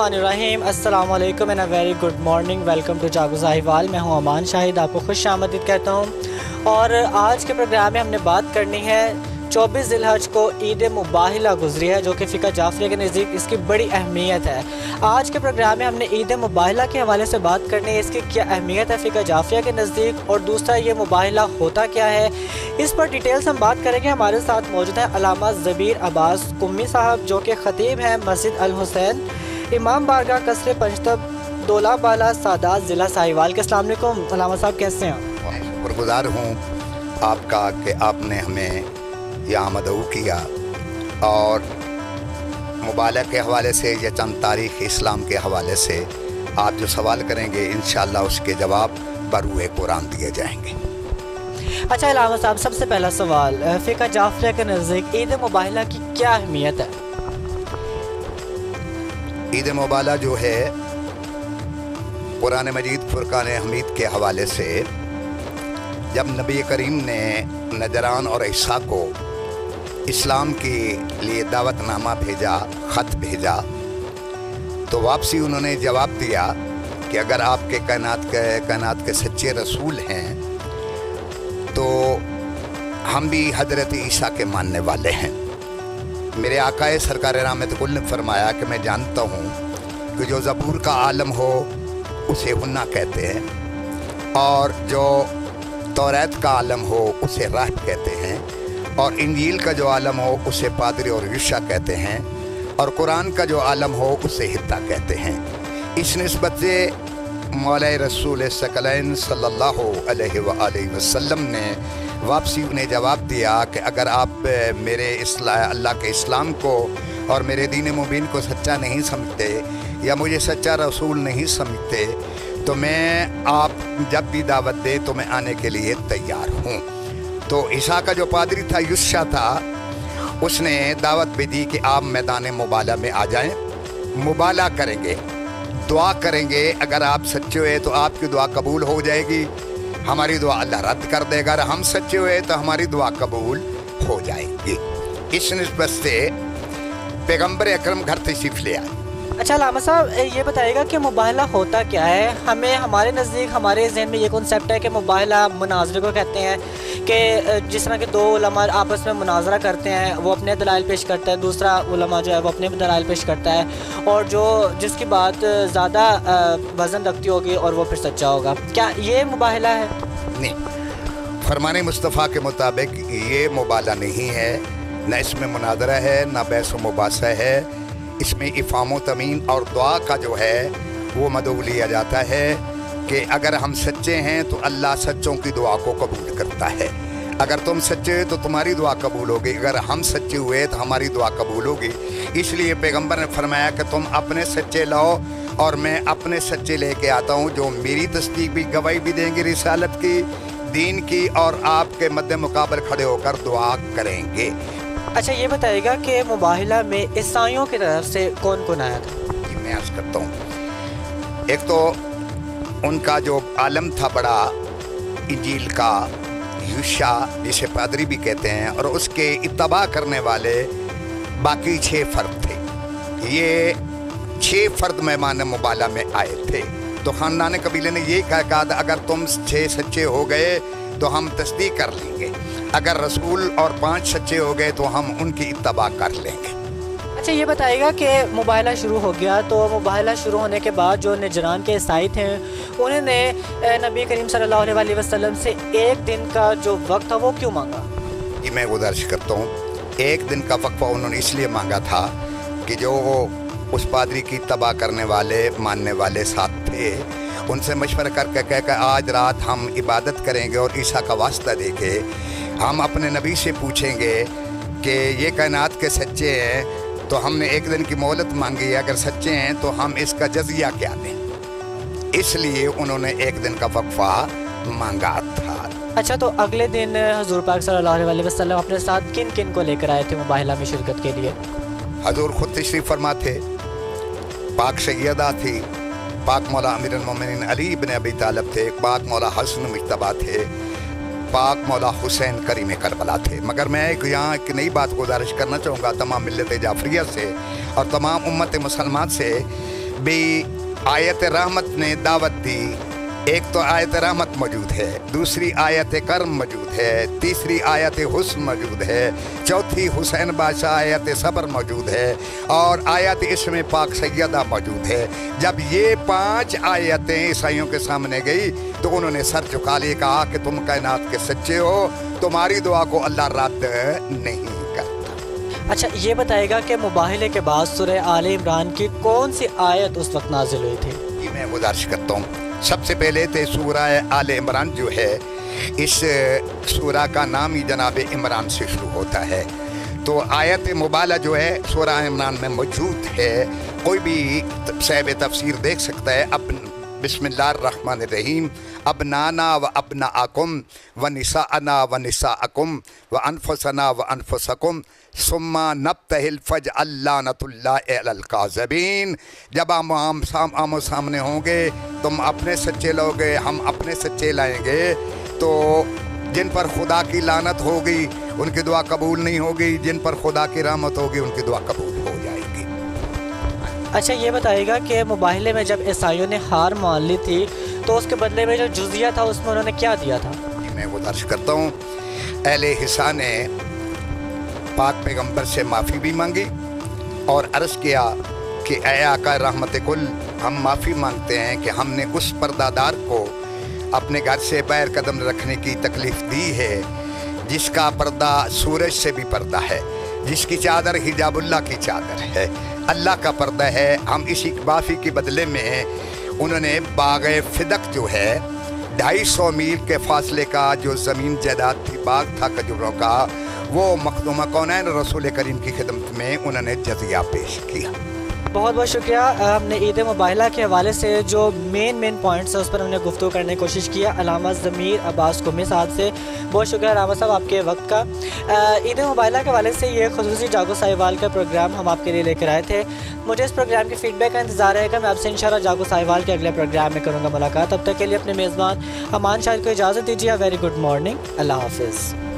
बिस्मिल्लाहिर्रहमानिर्रहीम। अस्सलाम वालेकुम and a very good morning. Welcome to Jago Sahiwal. मैं हूं अमान शाहिद, आपको खुश आमदीद कहता हूं। और आज के प्रोग्राम में हमने बात करनी है 24 ज़िलहज को ईद मुबाहिला गुजरी है, जो कि फ़िक़्ह जाफ़रिया के नज़दीक इसकी बड़ी अहमियत है। आज के प्रोग्राम में हमने ईद मुबाहिला के हवाले से बात करनी है, इसकी क्या अहमियत है फ़िक़्ह जाफ़रिया के नज़दीक, और दूसरा ये मुबाहिला होता क्या है, इस पर डिटेल्स हम बात करेंगे। हमारे साथ मौजूद हैं अल्लामा ज़बीर अब्बास कुम्मी साहब, जो कि ख़तीब हैं मस्जिद अल हुसैन, इमाम बारगाह कसरे पंजतब, दौलाबाला, सादात, ज़िला साहिवाल के। अस्सलाम वालेकुम अल्लामा साहब, कैसे हैं? शुक्रगुज़ार हूँ आपका कि आपने हमें यहाँ मदऊ किया और मुबाला के हवाले से या चंद तारीख़ इस्लाम के हवाले से आप जो सवाल करेंगे इंशाअल्लाह उसके जवाब बरूए कुरान दिए जाएंगे। अच्छा अल्लामा साहब, सबसे पहला सवाल, फ़िक़्ह जाफ़रिया के नज़दीक ईद मुबाहिला की क्या अहमियत है? ईद मुबाहिला जो है कुरान मजीद फुरकान हमीद के हवाले से जब नबी करीम ने नजरान और ईसा को इस्लाम के लिए दावतनामा भेजा, ख़त भेजा, तो वापसी उन्होंने जवाब दिया कि अगर आपके कायनात के सच्चे रसूल हैं तो हम भी हज़रत ईसा के मानने वाले हैं। मेरे आकाए सरकार रहमत कुल ने फरमाया कि मैं जानता हूँ कि जो ज़बूर का आलम हो उसे हुन्ना कहते हैं, और जो तौरात का आलम हो उसे राह कहते हैं, और इंजील का जो आलम हो उसे पादरी और युशा कहते हैं, और कुरान का जो आलम हो उसे हिद्दा कहते हैं। इस निस्बत से मौला रसूल सकलैन सल्लल्लाहु अलैहि वसल्लम ने वापसी उन्हें जवाब दिया कि अगर आप मेरे अल्लाह के इस्लाम को और मेरे दीन मुबीन को सच्चा नहीं समझते या मुझे सच्चा रसूल नहीं समझते तो मैं आप जब भी दावत दे तो मैं आने के लिए तैयार हूँ। तो ईसा का जो पादरी था, युशा था, उसने दावत भी दी कि आप मैदान मुबाला में आ जाएं, मुबाला करेंगे, दुआ करेंगे। अगर आप सच्चे हुए तो आपकी दुआ कबूल हो जाएगी, हमारी दुआ अल्लाह रद्द कर देगा। अगर हम सच्चे हुए तो हमारी दुआ कबूल हो जाएगी। इस निस्बत से पैगम्बर अकरम घर तशरीफ़ ले आए। अच्छा अल्लामा साहब, ये बताइएगा कि मुबाहिला होता क्या है? हमें हमारे नज़दीक, हमारे जहन में ये कॉन्सेप्ट है कि मुबाहिला मुनाजरे को कहते हैं, कि जिस तरह के दो उलमा आपस में मुनाजरा करते हैं, वो अपने दलाइल पेश करता है, दूसरा उलमा जो है वो अपने दलाइल पेश करता है, और जिसकी बात ज़्यादा वज़न रखती होगी और वो फिर सच्चा होगा। क्या ये मुबाहिला है? नहीं, फरमान मुस्तफ़ा के मुताबिक ये मुबाहिला नहीं है, न इसमें मुनाजरा है, न बहस व मुबासा है। इसमें इफ़ाम व तमीन और दुआ का जो है वो मदऊ लिया जाता है कि अगर हम सच्चे हैं तो अल्लाह सच्चों की दुआ को कबूल करता है। अगर तुम सच्चे हो तो तुम्हारी दुआ कबूल होगी, अगर हम सच्चे हुए तो हमारी दुआ कबूल होगी। इसलिए पैगंबर ने फरमाया कि तुम अपने सच्चे लाओ और मैं अपने सच्चे लेके आता हूँ, जो मेरी तस्दीक भी गवाही भी देंगे रिसालत की, दीन की, और आपके मद्दे मुकाबल खड़े होकर दुआ करेंगे। अच्छा ये बताइएगा कि मुबाहिला में ईसाइयों की तरफ से कौन कौन आया था? मैं अर्ज़ करता हूँ, एक तो उनका जो आलम था बड़ा इंजील का, युशा जिसे पादरी भी कहते हैं, और उसके इत्तबा करने वाले बाकी 6 फर्द थे। ये 6 फर्द मेहमान मुबाला में आए थे। तो ख़ानदान कबीले ने ये कहा अगर तुम 6 सच्चे हो गए तो हम तस्दीक कर लेंगे, अगर रसूल और 5 सच्चे हो गए तो हम उनकी इत्तबा कर लेंगे। अच्छा ये बताइएगा कि मुबाहिला शुरू हो गया, तो मुबाहिला शुरू होने के बाद जो नजरान के ईसाई थे उन्होंने नबी करीम सल्लल्लाहु अलैहि वसल्लम से एक दिन का जो वक्त था वो क्यों मांगा? जी मैं गुजारिश करता हूँ, एक दिन का वक्फा उन्होंने इसलिए मांगा था कि जो उस पादरी की इत्तबा करने वाले, मानने वाले साथ थे, उनसे मशवरा करके कह कर आज रात हम इबादत करेंगे और ईसा का वास्ता देके हम अपने नबी से पूछेंगे कि ये कायनात के सच्चे हैं तो हमने एक दिन की मोहलत मांगी है, अगर सच्चे हैं तो हम इसका जज़िया क्या दें। इसलिए उन्होंने एक दिन का वक्फा मांगा था। अच्छा, तो अगले दिन हुज़ूर पाक सल्लल्लाहु अलैहि वसल्लम अपने साथ किन किन को लेकर आए थे मुबाहिला में शिरकत के लिए? हजूर खुद तशरीफ़ फरमा थे, पाक सैयदा थी, पाक मौला अमीरुल मोमिनीन अली इब्न अबी तालिब थे, पाक मौला हसन मुज्तबा थे, पाक मौला हुसैन करीम करबला थे। मगर मैं यहाँ एक नई बात गुजारिश करना चाहूँगा तमाम मिल्लत जाफरिया से और तमाम उम्मत मुसलमान से भी आयत रहमत ने दावत दी। एक तो आयत रहमत मौजूद है, दूसरी आयत करम मौजूद है, तीसरी आयत हुस्न मौजूद है, चौथी हुसैन बादशाह आयत सब्र मौजूद है और आयत इसमें पाक सैयदा मौजूद है। जब ये 5 आयतें ईसाइयों के सामने गई तो उन्होंने सर झुका लिए, कहा कि तुम कायनात के सच्चे हो, तुम्हारी दुआ को अल्लाह रद्द नहीं करता। अच्छा, ये बताएगा कि मुबाहले के बाद सूरह आले इमरान की कौन सी आयत उस वक्त नाजिल हुई थी? ये मैं गुजारिश करता हूँ। सबसे पहले तो सूरह आले इमरान जो है, इस सूरह का नाम ही जनाब इमरान से शुरू होता है। तो आयत मुबाला जो है सूरह इमरान में मौजूद है। कोई भी साहिब तफसीर देख सकता है। अब बिस्मिल्लाहिर्रहमानिर्रहीम, अबनाना व अबनाअकुम व निसाअना व निसाअकुम व अनफुसना व अनफुसकुम सुम्मा नब्तहिल फजअल लानतुल्लाहि अलल काज़िबीन। जब हम आमो सामने होंगे, तुम अपने सच्चे लोगे, हम अपने सच्चे लाएंगे, तो जिन पर खुदा की लानत होगी उनकी दुआ कबूल नहीं होगी, जिन पर खुदा की रहमत होगी उनकी दुआ कबूल हो जाएगी। अच्छा, ये बताएगा कि मुबाहले में जब ईसाइयों ने हार मान ली थी तो उसके बदले में जो जुजिया था उसमें उन्होंने क्या दिया था? मैं गुजारिश करता हूँ, अहले हिस्सा ने पाक पैगंबर से माफ़ी भी मांगी और अर्ज़ किया कि ऐ आका रहमत कुल, हम माफ़ी मांगते हैं कि हमने उस पर्दादार को अपने घर से पैर कदम रखने की तकलीफ़ दी है जिसका पर्दा सूरज से भी पर्दा है, जिसकी चादर हिजाबुल्लाह की चादर है, अल्लाह का पर्दा है। हम इसी माफ़ी के बदले में उन्होंने बाग़ फिदक जो है 250 मील के फासले का जो ज़मीन जायदाद थी, बाग था खजूरों का, वो मखदूमा कौनैन रसूल करीम की खिदमत में उन्होंने जज़िया पेश किया। बहुत बहुत शुक्रिया। हमने ईद मुबाहला के हवाले से जो मेन पॉइंट्स है उस पर हमने गुफ्तगू करने की कोशिश किया अलामा ज़मीर अब्बास कुमी साहब से। बहुत शुक्रिया अलामा साहब आपके वक्त का। ईद मुबाहला के हवाले से ये खुसूसी जागो साहिवाल का प्रोग्राम हम आपके लिए लेकर आए थे। मुझे इस प्रोग्राम के फीडबैक का इंतजार रहेगा। मैं आपसे इंशाल्लाह जागो साहिवाल के अगले प्रोग्राम में करूँगा मुलाकात। तब तक के लिए अपने मेज़बान अमान शाहिद को इजाज़त दीजिए। वेरी गुड मॉर्निंग, अल्लाह हाफिज़।